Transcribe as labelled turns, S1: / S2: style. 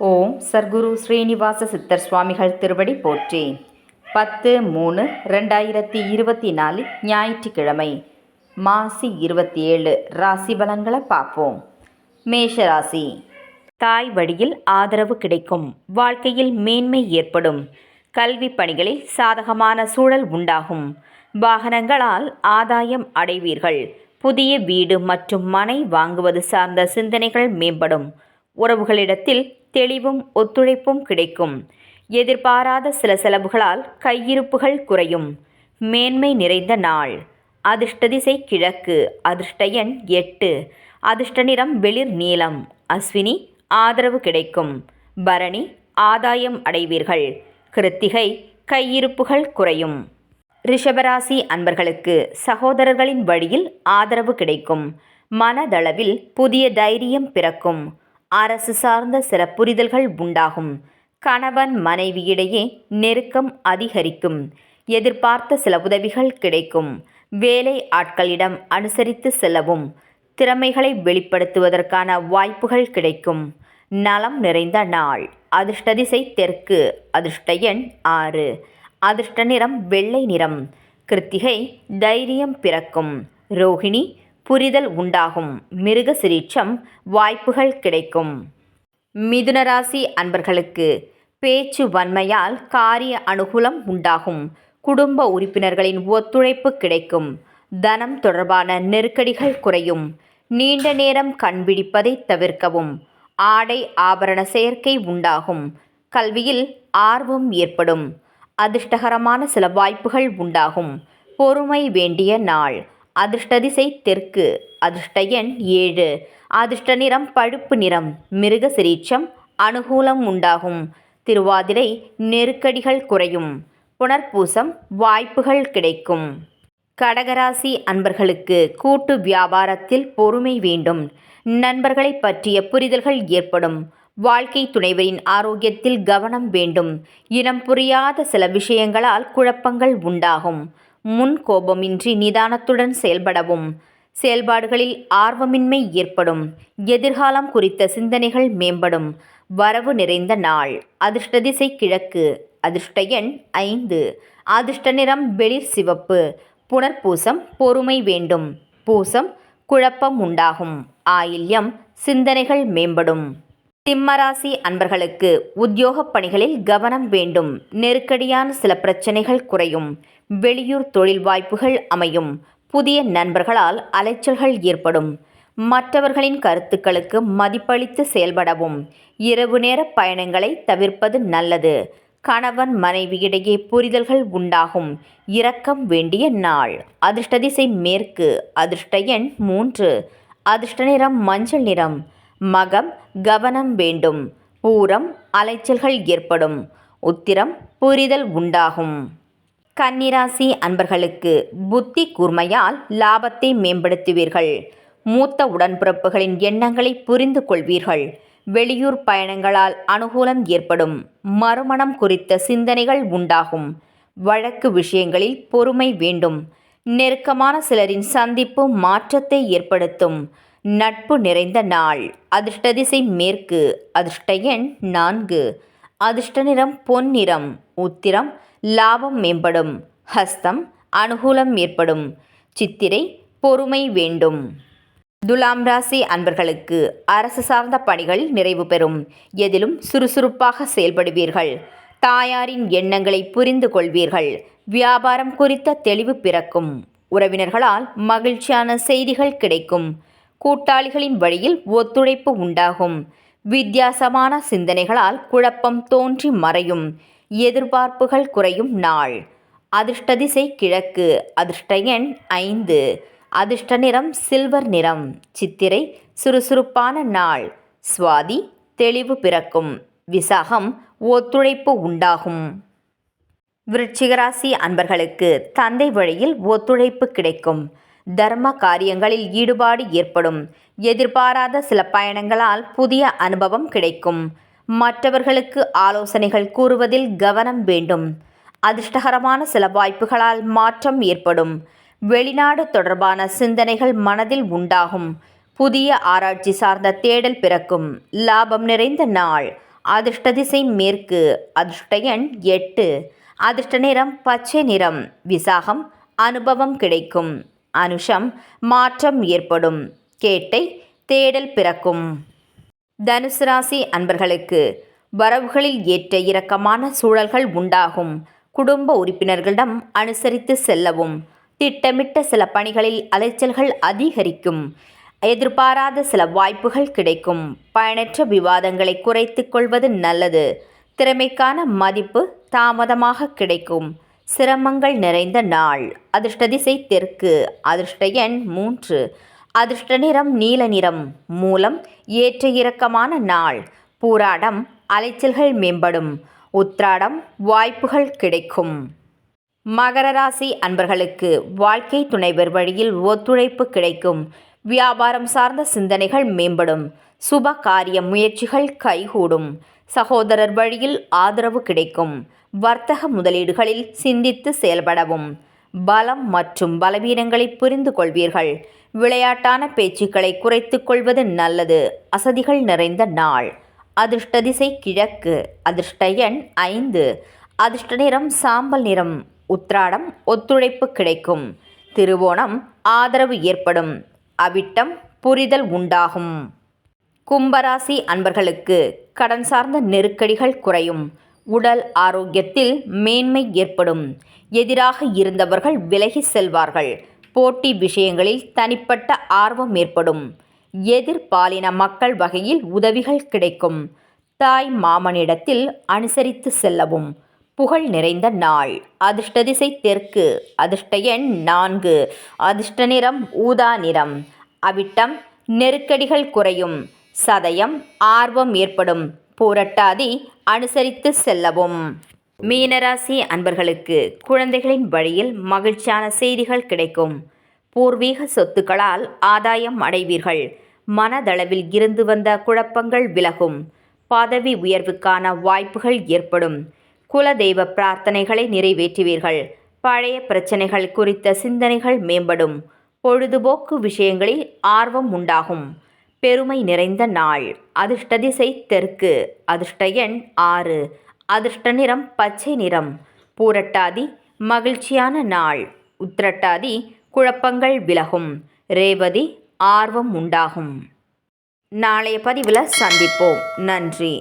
S1: ஓம் சர்க்குரு ஸ்ரீனிவாச சித்தர் சுவாமிகள் திருவடி போற்றி. 10/3/2024 ஞாயிற்றுக்கிழமை, மாசி 27. ராசி பலன்களை பார்ப்போம். மேஷராசி. தாய் வழியில் ஆதரவு கிடைக்கும். வாழ்க்கையில் மேன்மை ஏற்படும். கல்வி பணிகளில் சாதகமான சூழல் உண்டாகும். வாகனங்களால் ஆதாயம் அடைவீர்கள். புதிய வீடு மற்றும் மனை வாங்குவது சார்ந்த சிந்தனைகள் மேம்படும். உறவுகளிடத்தில் தெளிவும் ஒத்துழைப்பும் கிடைக்கும். எதிர்பாராத சில செலவுகளால் கையிருப்புகள் குறையும். மேன்மை நிறைந்த நாள். அதிர்ஷ்ட திசை கிழக்கு. அதிர்ஷ்ட எண் 8. அதிர்ஷ்ட நிறம் வெளிர் நீலம். அஸ்வினி ஆதரவு கிடைக்கும். பரணி ஆதாயம் அடைவீர்கள். கிருத்திகை கையிருப்புகள் குறையும். ரிஷபராசி அன்பர்களுக்கு சகோதரர்களின் வழியில் ஆதரவு கிடைக்கும். மனதளவில் புதிய தைரியம் பிறக்கும். அரசு சார்ந்த சில புரிதல்கள் உண்டாகும். கணவன் மனைவியிடையே நெருக்கம் அதிகரிக்கும். எதிர்பார்த்த சில உதவிகள் கிடைக்கும். வேலை ஆட்களிடம் அனுசரித்து செல்லவும். திறமைகளை வெளிப்படுத்துவதற்கான வாய்ப்புகள் கிடைக்கும். நலம் நிறைந்த நாள். அதிர்ஷ்ட திசை தெற்கு. அதிர்ஷ்ட எண் 6. அதிர்ஷ்ட நிறம் வெள்ளை நிறம். கிருத்திகை தைரியம் பிறக்கும். ரோகிணி புரிதல் உண்டாகும். மிருகசிரீட்சம் வாய்ப்புகள் கிடைக்கும். மிதுனராசி அன்பர்களுக்கு பேச்சு வன்மையால் காரிய அனுகூலம் உண்டாகும். குடும்ப உறுப்பினர்களின் ஒத்துழைப்பு கிடைக்கும். தனம் தொடர்பான நெருக்கடிகள் குறையும். நீண்ட நேரம் கண்பிடிப்பதை தவிர்க்கவும். ஆடை ஆபரண சேர்க்கை உண்டாகும். கல்வியில் ஆர்வம் ஏற்படும். அதிர்ஷ்டகரமான சில வாய்ப்புகள் உண்டாகும். பொறுமை வேண்டிய நாள். அதிர்ஷ்ட திசை தெற்கு. அதிர்ஷ்ட எண் 7. அதிர்ஷ்ட நிறம் பழுப்பு நிறம். மிருகசிரீட்சம் அனுகூலம் உண்டாகும். திருவாதிரை நெருக்கடிகள் குறையும். புனர்பூசம் வாய்ப்புகள் கிடைக்கும். கடகராசி அன்பர்களுக்கு கூட்டு வியாபாரத்தில் பொறுமை வேண்டும். நண்பர்களை பற்றிய புரிதல்கள் ஏற்படும். வாழ்க்கை துணைவரின் ஆரோக்கியத்தில் கவனம் வேண்டும். இனம் புரியாத சில விஷயங்களால் குழப்பங்கள் உண்டாகும். முன் கோபமின்றி நிதானத்துடன் செயல்படவும். செயல்பாடுகளில் ஆர்வமின்மை ஏற்படும். எதிர்காலம் குறித்த சிந்தனைகள் மேம்படும். வரவு நிறைந்த நாள். அதிர்ஷ்ட திசை கிழக்கு. அதிர்ஷ்ட எண் 5. அதிர்ஷ்ட நிறம் வெளிர் சிவப்பு. புனர்பூசம் பொறுமை வேண்டும். பூசம் குழப்பம் உண்டாகும். ஆயில்யம் சிந்தனைகள் மேம்படும். சிம்மராசி அன்பர்களுக்கு உத்தியோக பணிகளில் கவனம் வேண்டும். நெருக்கடியான சில பிரச்சனைகள் குறையும். வெளியூர் தொழில் வாய்ப்புகள் அமையும். புதிய நண்பர்களால் அலைச்சல்கள் ஏற்படும். மற்றவர்களின் கருத்துக்களுக்கு மதிப்பளித்து செயல்படவும். இரவு நேர பயணங்களை தவிர்ப்பது நல்லது. கணவன் மனைவியிடையே புரிதல்கள் உண்டாகும். இரக்கம் வேண்டிய நாள். அதிர்ஷ்ட திசை மேற்கு. அதிர்ஷ்ட எண் 3. அதிர்ஷ்ட நிறம் மஞ்சள் நிறம். மகம் கவனம் வேண்டும். பூரம் அலைச்சல்கள் ஏற்படும். உத்திரம் புரிதல் உண்டாகும். கன்னிராசி அன்பர்களுக்கு புத்தி கூர்மையால் லாபத்தை மேம்படுத்துவீர்கள். மூத்த உடன்பிறப்புகளின் எண்ணங்களை புரிந்து கொள்வீர்கள். வெளியூர் பயணங்களால் அனுகூலம் ஏற்படும். மறுமணம் குறித்த சிந்தனைகள் உண்டாகும். வழக்கு விஷயங்களில் பொறுமை வேண்டும். நெருக்கமான சிலரின் சந்திப்பு மாற்றத்தை ஏற்படுத்தும். நட்பு நிறைந்த நாள். அதிர்ஷ்ட திசை மேற்கு. அதிர்ஷ்ட எண் 4. அதிர்ஷ்ட நிறம் பொன்னிறம். உத்திரம் லாபம் மேம்படும். ஹஸ்தம் அனுகூலம் ஏற்படும். சித்திரை பொறுமை வேண்டும். துலாம் ராசி அன்பர்களுக்கு அரசு சார்ந்த பணிகள் நிறைவு பெறும். எதிலும் சுறுசுறுப்பாக செயல்படுவீர்கள். தாயாரின் எண்ணங்களை புரிந்து கொள்வீர்கள். வியாபாரம் குறித்த தெளிவு பிறக்கும். உறவினர்களால் மகிழ்ச்சியான செய்திகள் கிடைக்கும். கூட்டாளிகளின் வழியில் ஒத்துழைப்பு உண்டாகும். வித்தியாசமான சிந்தனைகளால் குழப்பம் தோன்றி மறையும். எதிர்பார்ப்புகள் குறையும் நாள். அதிர்ஷ்ட திசை கிழக்கு. அதிர்ஷ்ட எண் 5. அதிர்ஷ்ட நிறம் சில்வர் நிறம். சித்திரை சுறுசுறுப்பான நாள். சுவாதி தெளிவு பிறக்கும். விசாகம் ஒத்துழைப்பு உண்டாகும். விருச்சிகராசி அன்பர்களுக்கு தந்தை வழியில் ஒத்துழைப்பு கிடைக்கும். தர்ம காரியங்களில் ஈடுபாடு ஏற்படும். எதிர்பாராத சில பயணங்களால் புதிய அனுபவம் கிடைக்கும். மற்றவர்களுக்கு ஆலோசனைகள் கூறுவதில் கவனம் வேண்டும். அதிர்ஷ்டகரமான சில வாய்ப்புகளால் மாற்றம் ஏற்படும். வெளிநாடு தொடர்பான சிந்தனைகள் மனதில் உண்டாகும். புதிய ஆராய்ச்சி சார்ந்த தேடல் பிறக்கும். லாபம் நிறைந்த நாள். அதிர்ஷ்ட திசை மேற்கு. அதிர்ஷ்ட எண் 8. அதிர்ஷ்ட நிறம் பச்சை நிறம். விசாகம் அனுபவம் கிடைக்கும். அனுஷம் மாற்றம் ஏற்படும். கேட்டை தேடல் பிறக்கும். தனுசு ராசி அன்பர்களுக்கு வரவுகளில் ஏற்ற இறக்கமான சூழல்கள் உண்டாகும். குடும்ப உறுப்பினர்களிடம் அனுசரித்து செல்லவும். திட்டமிட்ட சில பணிகளில் அலைச்சல்கள் அதிகரிக்கும். எதிர்பாராத சில வாய்ப்புகள் கிடைக்கும். பயனற்ற விவாதங்களை குறைத்துக் கொள்வது நல்லது. திறமைக்கான மதிப்பு தாமதமாக கிடைக்கும். சிரமங்கள் நிறைந்த நாள். அதிர்ஷ்ட திசை தெற்கு. அதிர்ஷ்ட எண் 3. அதிர்ஷ்ட நிறம் நீல நிறம். மூலம் ஏற்ற இறக்கமான நாள். பூராடம் அலைச்சல்கள் மேம்படும். உத்ராடம் வாய்ப்புகள் கிடைக்கும். மகர ராசி அன்பர்களுக்கு வாழ்க்கை துணைவர் வழியில் ஒத்துழைப்பு கிடைக்கும். வியாபாரம் சார்ந்த சிந்தனைகள் மேம்படும். சுப காரிய முயற்சிகள் கைகூடும். சகோதரர் வழியில் ஆதரவு கிடைக்கும். வர்த்தக முதலீடுகளில் சிந்தித்து செயல்படவும். பலம் மற்றும் பலவீனங்களை புரிந்து கொள்வீர்கள். விளையாட்டான பேச்சுக்களை குறைத்துக் கொள்வது நல்லது. அசதிகள் நிறைந்த நாள். அதிர்ஷ்ட திசை கிழக்கு. அதிர்ஷ்ட எண் 5. அதிர்ஷ்ட நிறம் சாம்பல் நிறம். உத்ராடம் ஒத்துழைப்பு கிடைக்கும். திருவோணம் ஆதரவு ஏற்படும். அவிட்டம் புரிதல் உண்டாகும். கும்பராசி அன்பர்களுக்கு கடன் சார்ந்த நெருக்கடிகள் குறையும். உடல் ஆரோக்கியத்தில் மேன்மை ஏற்படும். எதிராக இருந்தவர்கள் விலகி செல்வார்கள். போட்டி விஷயங்களில் தனிப்பட்ட ஆர்வம் ஏற்படும். எதிர்பாலின மக்கள் வகையில் உதவிகள் கிடைக்கும். தாய் மாமனிடத்தில் அனுசரித்து செல்லவும். புகழ் நிறைந்த நாள். அதிர்ஷ்ட திசை தெற்கு. அதிர்ஷ்ட எண் 4. அதிர்ஷ்ட நிறம் ஊதா நிறம். அவிட்டம் நெருக்கடிகள் குறையும். சதயம் ஆர்வம் ஏற்படும். பூரட்டாதி அனுசரித்து செல்லவும். மீனராசி அன்பர்களுக்கு குழந்தைகளின் வழியில் மகிழ்ச்சியான செய்திகள் கிடைக்கும். பூர்வீக சொத்துக்களால் ஆதாயம் அடைவீர்கள். மனதளவில் இருந்து வந்த குழப்பங்கள் விலகும். பதவி உயர்வுக்கான வாய்ப்புகள் ஏற்படும். குலதெய்வ பிரார்த்தனைகளை நிறைவேற்றுவீர்கள். பழைய பிரச்சனைகள் குறித்த சிந்தனைகள் மேம்படும். பொழுதுபோக்கு விஷயங்களில் ஆர்வம் உண்டாகும். பெருமை நிறைந்த நாள். அதிர்ஷ்ட திசை தெற்கு. அதிர்ஷ்ட எண் 6. அதிர்ஷ்ட நிறம் பச்சை நிறம். பூரட்டாதி மகிழ்ச்சியான நாள். உத்திரட்டாதி குழப்பங்கள் விலகும். ரேவதி ஆர்வம் உண்டாகும். நாளைய பதிவில் சந்திப்போம். நன்றி.